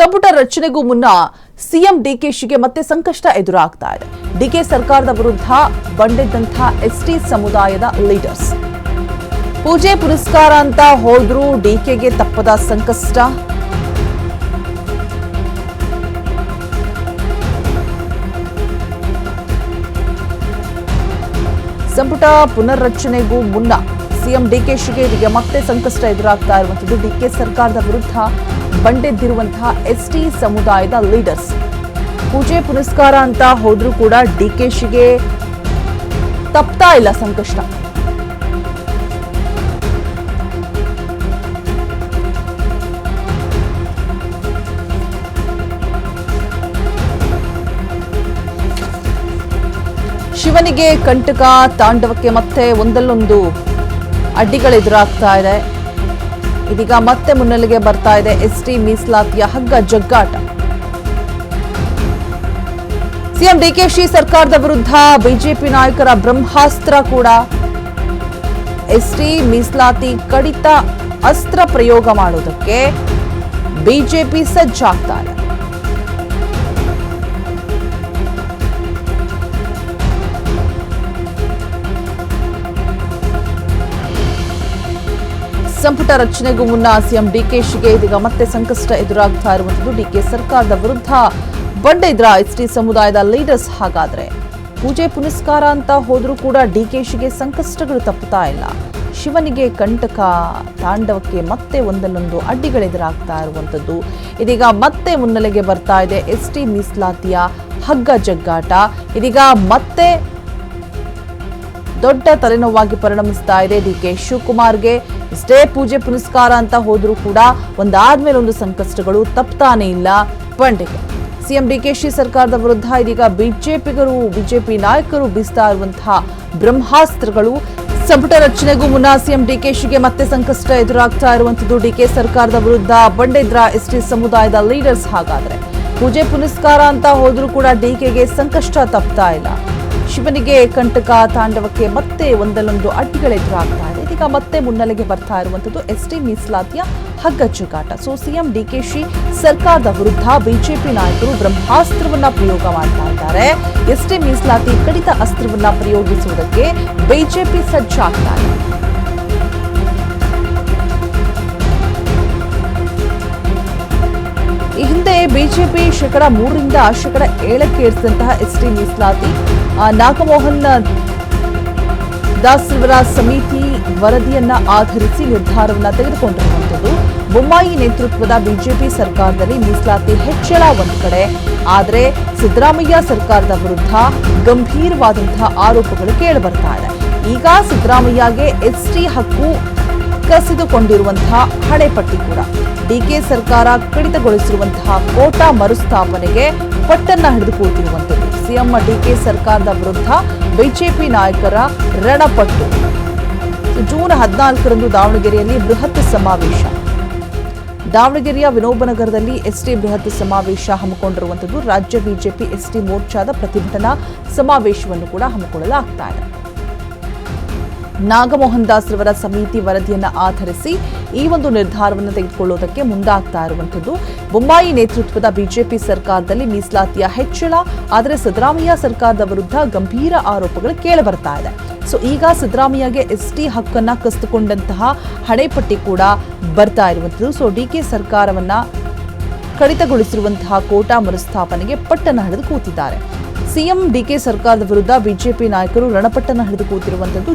ಸಂಪುಟ ರಚನೆಗೂ ಮುನ್ನ ಸಿಎಂ ಡಿಕೆಶಿಗೆ ಮತ್ತೆ ಸಂಕಷ್ಟ ಎದುರಾಗ್ತಾ ಇದೆ. ಡಿಕೆ ಸರ್ಕಾರದ ವಿರುದ್ಧ ಬಂಡೆದ್ದಂತಹ ಎಸ್ಟಿ ಸಮುದಾಯದ ಲೀಡರ್ಸ್ ಪೂಜೆ ಪುರಸ್ಕಾರ ಅಂತ ಹೋದ್ರೂ ಡಿಕೆಗೆ ತಪ್ಪದ ಸಂಕಷ್ಟ. ಸಂಪುಟ ಪುನರ್ರಚನೆಗೂ ಮುನ್ನ ಸಿಎಂ ಡಿಕೆಶಿಗೆ ಇದೀಗ ಮತ್ತೆ ಸಂಕಷ್ಟ ಎದುರಾಗ್ತಾ ಇರುವಂತದ್ದು. ಡಿಕೆ ಸರ್ಕಾರದ ವಿರುದ್ಧ ಬಂಡೆದ್ದಿರುವಂತಹ ಎಸ್ಟಿ ಸಮುದಾಯದ ಲೀಡರ್ಸ್ ಪೂಜೆ ಪುರಸ್ಕಾರ ಅಂತ ಹೋದ್ರೂ ಕೂಡ ಡಿಕೆಶಿಗೆ ತಪ್ತಾ ಇಲ್ಲ ಸಂಕಷ್ಟ. ಶಿವನಿಗೆ ಕಂಟಕ ತಾಂಡವಕ್ಕೆ ಮತ್ತೆ ಒಂದಲ್ಲೊಂದು ಅಡ್ಡಿಗಳೆದುರಾಗ್ತಾ ಇದೆ. ಇದೀಗ ಮತ್ತೆ ಮುನ್ನೆಲೆಗೆ ಬರ್ತಾ ಇದೆ ಎಸ್ಟಿ ಮೀಸಲಾತಿಯ ಹಗ್ಗ ಜಗ್ಗಾಟ. ಸಿಎಂ ಡಿಕೆಶಿ ಸರ್ಕಾರದ ವಿರುದ್ಧ ಬಿಜೆಪಿ ನಾಯಕರ ಬ್ರಹ್ಮಾಸ್ತ್ರ ಕೂಡ. ಎಸ್ಟಿ ಮೀಸಲಾತಿ ಕಡಿತ ಅಸ್ತ್ರ ಪ್ರಯೋಗ ಮಾಡುವುದಕ್ಕೆ ಬಿಜೆಪಿ ಸಜ್ಜಾಗ್ತಾ ಇದೆ. ಸಂಪುಟ ರಚನೆಗೂ ಮುನ್ನ ಸಿಎಂ ಡಿಕೆಶಿಗೆ ಇದೀಗ ಮತ್ತೆ ಸಂಕಷ್ಟ ಎದುರಾಗ್ತಾ ಇರುವಂತದ್ದು. ಡಿಕೆ ಸರ್ಕಾರದ ವಿರುದ್ಧ ಬಂಡೆದ್ರ ಎಸ್ಟಿ ಸಮುದಾಯದ ಲೀಡರ್ಸ್. ಹಾಗಾದ್ರೆ ಪೂಜೆ ಪುನಸ್ಕಾರ ಅಂತ ಹೋದ್ರೂ ಕೂಡ ಡಿಕೆಶಿಗೆ ಸಂಕಷ್ಟಗಳು ತಪ್ಪುತ್ತಾ ಇಲ್ಲ. ಶಿವನಿಗೆ ಕಂಟಕ ತಾಂಡವಕ್ಕೆ ಮತ್ತೆ ಒಂದಲ್ಲೊಂದು ಅಡ್ಡಿಗಳೆದುರಾಗ್ತಾ ಇರುವಂತದ್ದು. ಇದೀಗ ಮತ್ತೆ ಮುನ್ನೆಲೆಗೆ ಬರ್ತಾ ಇದೆ ಎಸ್ಟಿ ಮೀಸಲಾತಿಯ ಹಗ್ಗ ಜಗ್ಗಾಟ. ಇದೀಗ ಮತ್ತೆ ದೊಡ್ಡ ತಲೆನೋವಾಗಿ ಪರಿಣಮಿಸ್ತಾ ಇದೆ ಡಿಕೆ ಶಿವಕುಮಾರ್ಗೆ. ಇಷ್ಟೇ ಪೂಜೆ ಪುನಸ್ಕಾರ ಅಂತ ಹೋದ್ರೂ ಕೂಡ ಒಂದಾದ್ಮೇಲೆ ಒಂದು ಸಂಕಷ್ಟಗಳು ತಪ್ತಾನೆ ಇಲ್ಲ ಬಂಡೆಗೆ. ಸಿಎಂ ಡಿಕೆಶಿ ಸರ್ಕಾರದ ವಿರುದ್ಧ ಇದೀಗ ಬಿಜೆಪಿ ನಾಯಕರು ಬೀಸ್ತಾ ಇರುವಂತಹ ಬ್ರಹ್ಮಾಸ್ತ್ರಗಳು. ಸಂಪುಟ ರಚನೆಗೂ ಮುನ್ನ ಸಿಎಂ ಡಿಕೆಶಿಗೆ ಮತ್ತೆ ಸಂಕಷ್ಟ ಎದುರಾಗ್ತಾ ಇರುವಂತದ್ದು. ಡಿಕೆ ಸರ್ಕಾರದ ವಿರುದ್ಧ ಬಂಡೆದ್ರ ಎಸ್ಟಿ ಸಮುದಾಯದ ಲೀಡರ್ಸ್. ಹಾಗಾದ್ರೆ ಪೂಜೆ ಪುನಸ್ಕಾರ ಅಂತ ಹೋದ್ರೂ ಕೂಡ ಡಿಕೆಗೆ ಸಂಕಷ್ಟ ತಪ್ತಾ ಇಲ್ಲ. ಶಿವನಿಗೆ ಕಂಟಕ ತಾಂಡವಕ್ಕೆ ಮತ್ತೆ ಒಂದಲ್ಲೊಂದು ಅಡ್ಡಿಗಳೆದುರಾಗ್ತಾ ಇದೆ. ಇದೀಗ ಮತ್ತೆ ಮುನ್ನೆಲೆಗೆ ಬರ್ತಾ ಇರುವಂತದ್ದು ಎಸ್ಟಿ ಮೀಸಲಾತಿಯ ಹಗ್ಗ ಜಗ್ಗಾಟ. ಸೊ ಸಿಎಂ ಡಿಕೆಶಿ ಸರ್ಕಾರದ ವಿರುದ್ಧ ಬಿಜೆಪಿ ನಾಯಕರು ಬ್ರಹ್ಮಾಸ್ತ್ರವನ್ನ ಪ್ರಯೋಗ ಮಾಡ್ತಾ ಇದ್ದಾರೆ. ಎಸ್ಟಿ ಮೀಸಲಾತಿ ಕಡಿತ ಅಸ್ತ್ರವನ್ನ ಪ್ರಯೋಗಿಸುವುದಕ್ಕೆ ಬಿಜೆಪಿ ಸಜ್ಜಾಗ್ತಾ ಇದೆ. ಈ ಹಿಂದೆ ಬಿಜೆಪಿ 3% ರಿಂದ 7% ಏರಿಸಿದಂತಹ ಎಸ್ಟಿ ಮೀಸಲಾತಿ ನಾಗಮೋಹನ್ ದಾಸ್ರವರ ಸಮಿತಿ ವರದಿಯನ್ನ ಆಧರಿಸಿ ನಿರ್ಧಾರವನ್ನ ತೆಗೆದುಕೊಂಡಿರುವಂತದ್ದು. ಬೊಮ್ಮಾಯಿ ನೇತೃತ್ವದ ಬಿಜೆಪಿ ಸರ್ಕಾರದಲ್ಲಿ ಮೀಸಲಾತಿ ಹೆಚ್ಚಳ ಒಂದು ಕಡೆ, ಆದರೆ ಸಿದ್ದರಾಮಯ್ಯ ಸರ್ಕಾರದ ವಿರುದ್ಧ ಗಂಭೀರವಾದಂತಹ ಆರೋಪಗಳು ಕೇಳಿಬರ್ತಾ ಇದೆ. ಈಗ ಸಿದ್ದರಾಮಯ್ಯಗೆ ಎಸ್ಟಿ ಹಕ್ಕು ಕಸಿದುಕೊಂಡಿರುವಂತಹ ಹಣೆಪಟ್ಟಿ ಕೂಡ. ಡಿಕೆ ಸರ್ಕಾರ ಕಡಿತಗೊಳಿಸಿರುವಂತಹ ಕೋಟಾ ಮರುಸ್ಥಾಪನೆಗೆ ಪಟ್ಟನ್ನ ಹಿಡಿದು ಕೂತಿರುವಂತದ್ದು. ಸಿಎಂ ಡಿಕೆ ಸರ್ಕಾರದ ವಿರುದ್ಧ ಬಿಜೆಪಿ ನಾಯಕರ ರಣಪಟ್ಟು. ಜೂನ್ 14ರಂದು ದಾವಣಗೆರೆಯಲ್ಲಿ ಬೃಹತ್ ಸಮಾವೇಶ. ದಾವಣಗೆರೆಯ ವಿನೋಬನಗರದಲ್ಲಿ ಎಸ್ಟಿ ಬೃಹತ್ ಸಮಾವೇಶ ಹಮ್ಮಿಕೊಂಡಿರುವಂತದ್ದು. ರಾಜ್ಯ ಬಿಜೆಪಿ ಎಸ್ಟಿ ಮೋರ್ಚಾದ ಪ್ರತಿಭಟನಾ ಸಮಾವೇಶವನ್ನು ಕೂಡ ಹಮ್ಮಿಕೊಳ್ಳಲಾಗ್ತಾ ಇದೆ. ನಾಗಮೋಹನ್ ದಾಸ್ರವರ ಸಮಿತಿ ವರದಿಯನ್ನ ಆಧರಿಸಿ ಈ ಒಂದು ನಿರ್ಧಾರವನ್ನು ತೆಗೆದುಕೊಳ್ಳುವುದಕ್ಕೆ ಮುಂದಾಗ್ತಾ ಇರುವಂತದ್ದು. ಬೊಮ್ಮಾಯಿ ನೇತೃತ್ವದ ಬಿಜೆಪಿ ಸರ್ಕಾರದಲ್ಲಿ ಮೀಸಲಾತಿಯ ಹೆಚ್ಚಳ, ಆದರೆ ಸಿದ್ದರಾಮಯ್ಯ ಸರ್ಕಾರದ ವಿರುದ್ಧ ಗಂಭೀರ ಆರೋಪಗಳು ಕೇಳಿಬರ್ತಾ ಇದೆ. ಸೊ ಈಗ ಸಿದ್ದರಾಮಯ್ಯಗೆ ಎಸ್ಟಿ ಹಕ್ಕನ್ನ ಕಸಿದುಕೊಂಡಂತಹ ಹಣೆಪಟ್ಟಿ ಕೂಡ ಬರ್ತಾ ಇರುವಂತದ್ದು. ಸೊ ಡಿಕೆ ಸರ್ಕಾರವನ್ನ ಕಡಿತಗೊಳಿಸಿರುವಂತಹ ಕೋಟಾ ಮರುಸ್ಥಾಪನೆಗೆ ಪಟ್ಟನ್ನ ಹಿಡಿದು ಕೂತಿದ್ದಾರೆ. ಸಿಎಂ ಡಿಕೆ ಸರ್ಕಾರದ ವಿರುದ್ಧ ಬಿಜೆಪಿ ನಾಯಕರು ರಣಪಟ್ಟನ್ನ ಹಿಡಿದು ಕೂತಿರುವಂತದ್ದು.